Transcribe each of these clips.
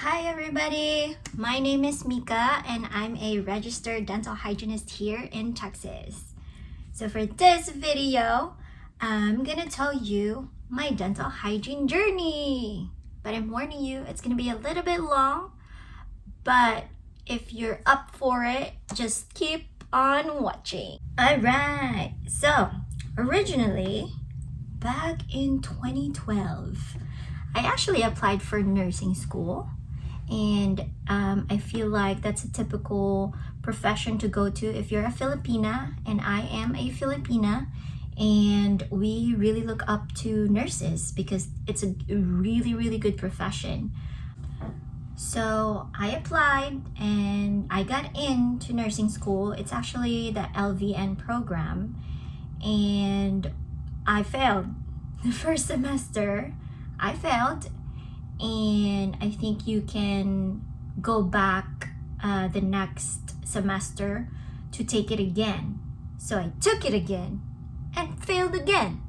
Hi everybody, my name is Mika and I'm a registered dental hygienist here in Texas. So for this video, I'm gonna tell you my dental hygiene journey. But I'm warning you, it's gonna be a little bit long, but if you're up for it, just keep on watching. Alright, so originally, back in 2012, I actually applied for nursing school. And I feel like that's a typical profession to go to if you're a Filipina, and I am a Filipina, and we really look up to nurses because it's a really good profession. So I applied and I got into nursing school. It's actually the LVN program, and I failed the first semester. I failed, and I think you can go back the next semester to take it again. So I took it again and failed again.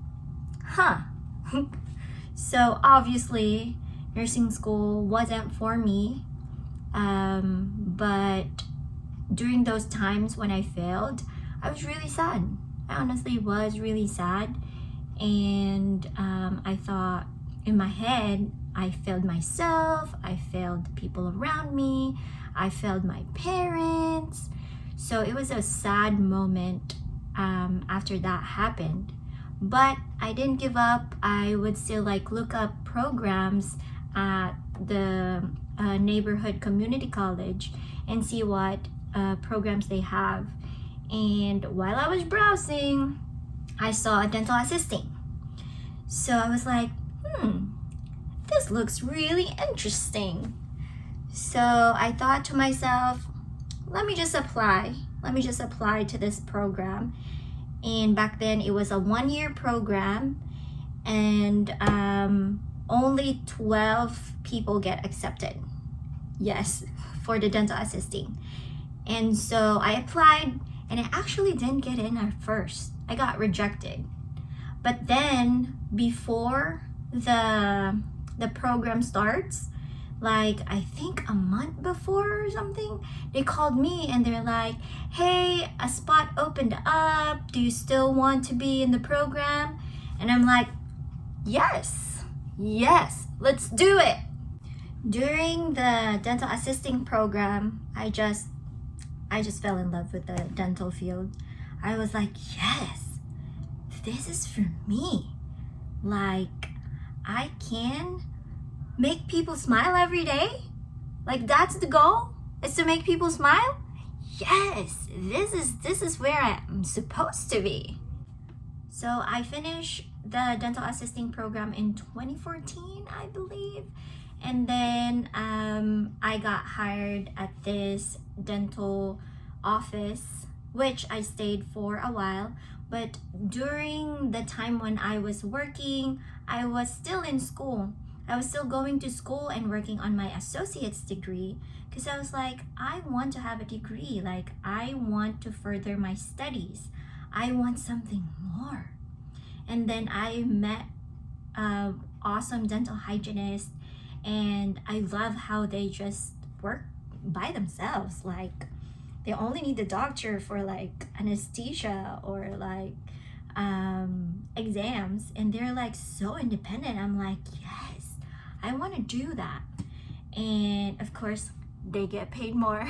So obviously nursing school wasn't for me, but during those times when I failed, I was really sad. I honestly was really sad, and I thought in my head, I failed myself, I failed the people around me, I failed my parents. So it was a sad moment after that happened. But I didn't give up. I would still look up programs at the neighborhood community college and see what programs they have. And while I was browsing, I saw a dental assisting. So I was like, this looks really interesting. So I thought to myself, let me just apply to this program. And back then it was a 1-year program, and only 12 people get accepted. Yes, for the dental assisting. And so I applied, and I actually didn't get in at first. I got rejected. But then before the program starts, I think a month before or something, they called me and they're like, hey, a spot opened up, do you still want to be in the program? And I'm like, yes, let's do it. During the dental assisting program, I just fell in love with the dental field. I was like, yes, this is for me. I can make people smile every day. That's the goal, is to make people smile. Yes, this is where I'm supposed to be. So I finished the dental assisting program in 2014, I believe. And then I got hired at this dental office, which I stayed for a while. But during the time when I was working, I was still in school. I was still going to school and working on my associate's degree, because I was like, I want to have a degree. I want to further my studies. I want something more. And then I met an awesome dental hygienist, and I love how they just work by themselves. They only need the doctor for anesthesia or exams, and they're so independent. I'm like, yes, I want to do that. And of course they get paid more.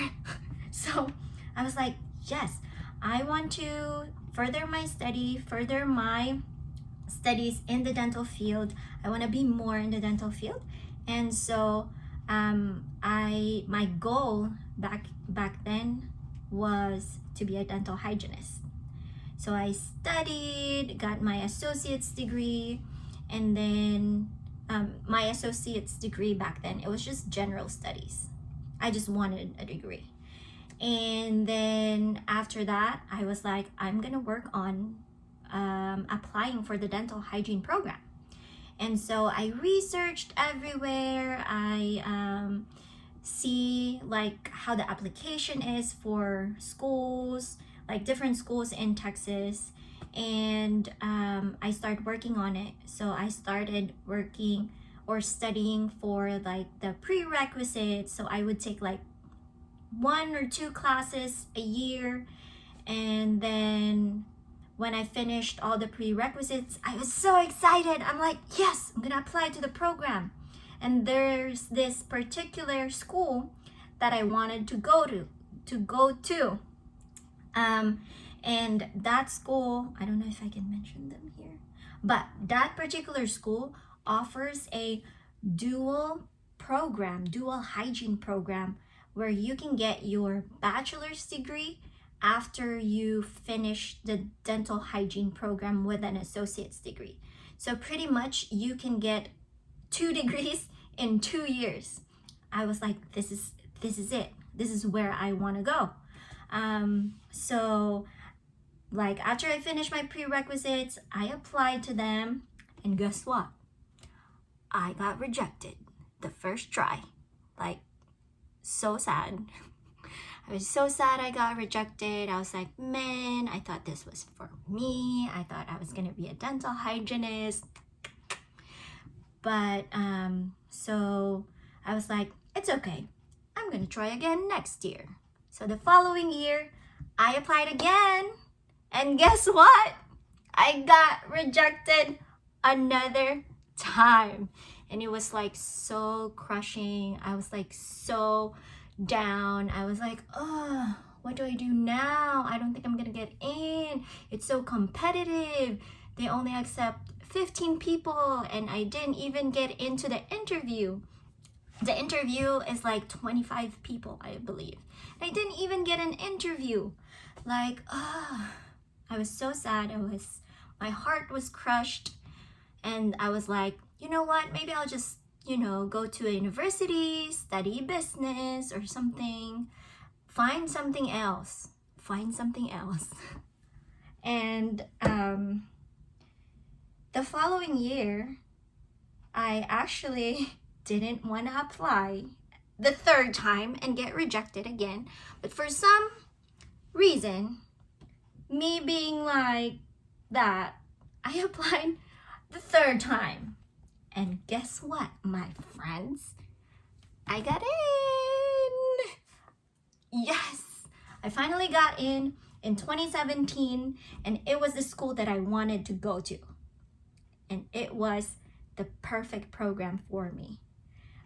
So I was like, yes, I want to further my studies in the dental field. I want to be more in the dental field. And so my goal back then was to be a dental hygienist. So I studied, got my associate's degree, and then my associate's degree back then, it was just general studies. I just wanted a degree. And then after that, I was like, I'm gonna work on applying for the dental hygiene program. And so I researched everywhere. I see how the application is for schools, different schools in Texas, and I started working on it. So I started working or studying for like the prerequisites. So I would take like 1 or 2 classes a year, and then when I finished all the prerequisites, I was so excited. I'm like, yes, I'm gonna apply to the program. And there's this particular school that I wanted to go to. And that school, I don't know if I can mention them here, but that particular school offers a dual hygiene program, where you can get your bachelor's degree after you finish the dental hygiene program with an associate's degree. So pretty much you can get 2 degrees in 2 years. I was like, this is it. This is where I want to go. So like after I finished my prerequisites, I applied to them, and guess what? I got rejected the first try. Like, so sad. I was so sad I got rejected. I was like, man, I thought this was for me. I thought I was gonna be a dental hygienist. But so I was like, it's okay. I'm gonna try again next year. So the following year, I applied again. And guess what? I got rejected another time. And it was like so crushing. I was like so down. I was like, oh, what do I do now? I don't think I'm gonna get in. It's so competitive. They only accept 15 people, and I didn't even get into the interview. The interview is like 25 people, I believe. I didn't even get an interview. Like, I was so sad. My heart was crushed. And I was like, you know what? Maybe I'll just, go to a university, study business or something. Find something else. And the following year, I actually didn't want to apply the 3rd time and get rejected again. But for some reason, me being like that, I applied the 3rd time. And guess what, my friends? I got in. Yes, I finally got in 2017, and it was the school that I wanted to go to. And it was the perfect program for me.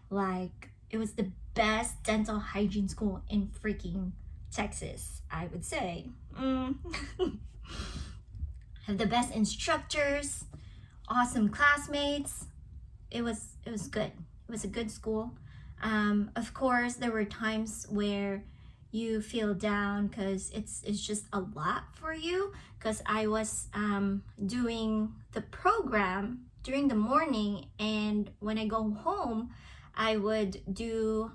Like, it was the best dental hygiene school in freaking Texas, I would say. Have the best instructors, awesome classmates. It was good. It was a good school. Of course, there were times where you feel down because it's just a lot for you, because I was doing the program during the morning, and when I go home, I would do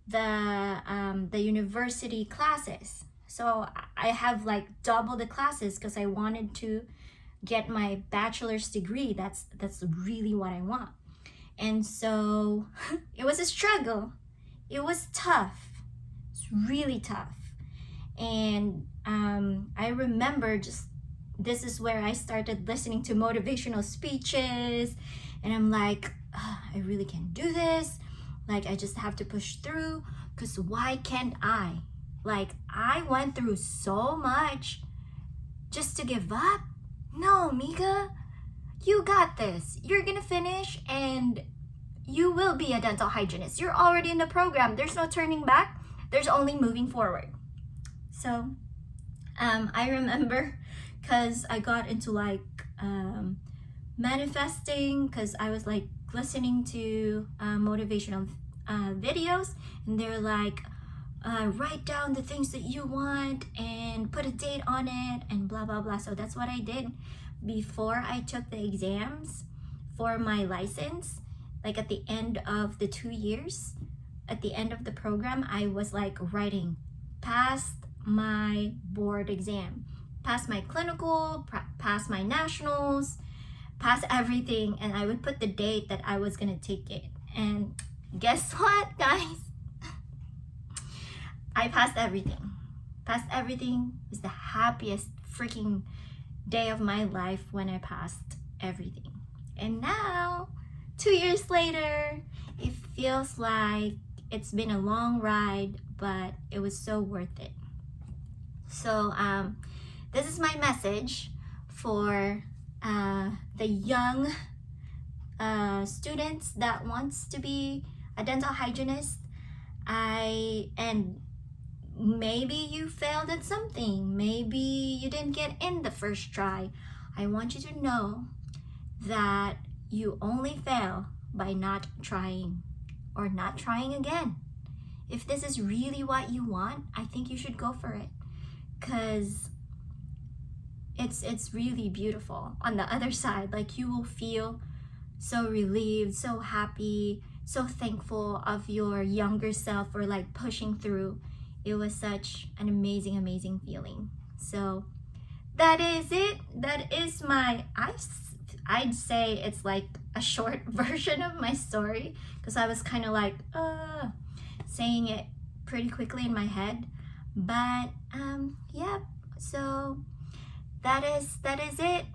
the university classes. So I have like double the classes because I wanted to get my bachelor's degree. That's really what I want. And so it was a struggle. It was tough. It's really tough. And I remember this is where I started listening to motivational speeches, and I'm like, I really can't do this. Like, I just have to push through, because why can't I? Like, I went through so much just to give up. No, Mika, you got this. You're gonna finish and you will be a dental hygienist. You're already in the program. There's no turning back. There's only moving forward. So I remember, because I got into like manifesting, because I was like listening to motivational videos, and they're like, write down the things that you want and put a date on it and blah blah blah. So that's what I did before I took the exams for my license. Like at the end of the 2 years, at the end of the program, I was like writing, passed my board exam, passed my clinical, passed my nationals, passed everything, and I would put the date that I was gonna take it. And guess what, guys? I passed everything. Passed everything. It was the happiest freaking day of my life when I passed everything. And now, 2 years later, it feels like it's been a long ride, but it was so worth it. So this is my message for the young students that wants to be a dental hygienist. And maybe you failed at something, maybe you didn't get in the first try. I want you to know that you only fail by not trying or not trying again. If this is really what you want, I think you should go for it, because it's really beautiful on the other side. Like, you will feel so relieved, so happy, so thankful of your younger self for like pushing through. It was such an amazing feeling. So that is it. That is my, I'd say it's like a short version of my story, because I was kind of like saying it pretty quickly in my head. But yeah, so that is it.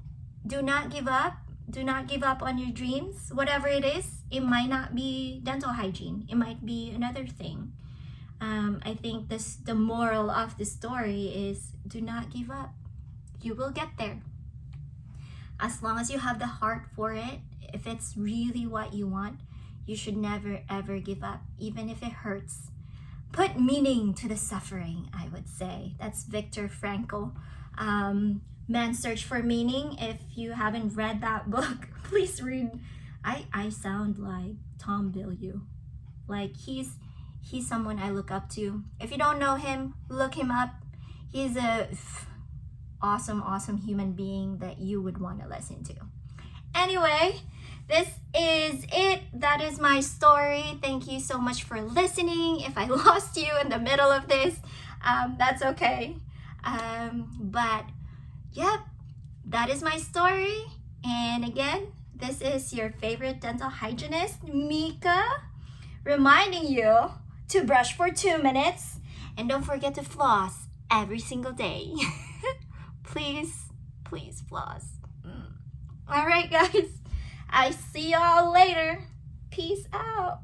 Do not give up. Do not give up on your dreams, whatever it is. It might not be dental hygiene, it might be another thing. I think the moral of the story is, do not give up. You will get there. As long as you have the heart for it, if it's really what you want, you should never ever give up, even if it hurts. Put meaning to the suffering, I would say. That's Viktor Frankl. Man's Search for Meaning. If you haven't read that book, please read. I sound like Tom Bilyeu. Like, he's someone I look up to. If you don't know him, look him up. He's a awesome human being that you would want to listen to. Anyway, this is it. That is my story. Thank you so much for listening. If I lost you in the middle of this, that's okay. But yep, that is my story. And again, this is your favorite dental hygienist, Mika, reminding you to brush for 2 minutes, and don't forget to floss every single day. Please floss. All right, guys. I see y'all later. Peace out.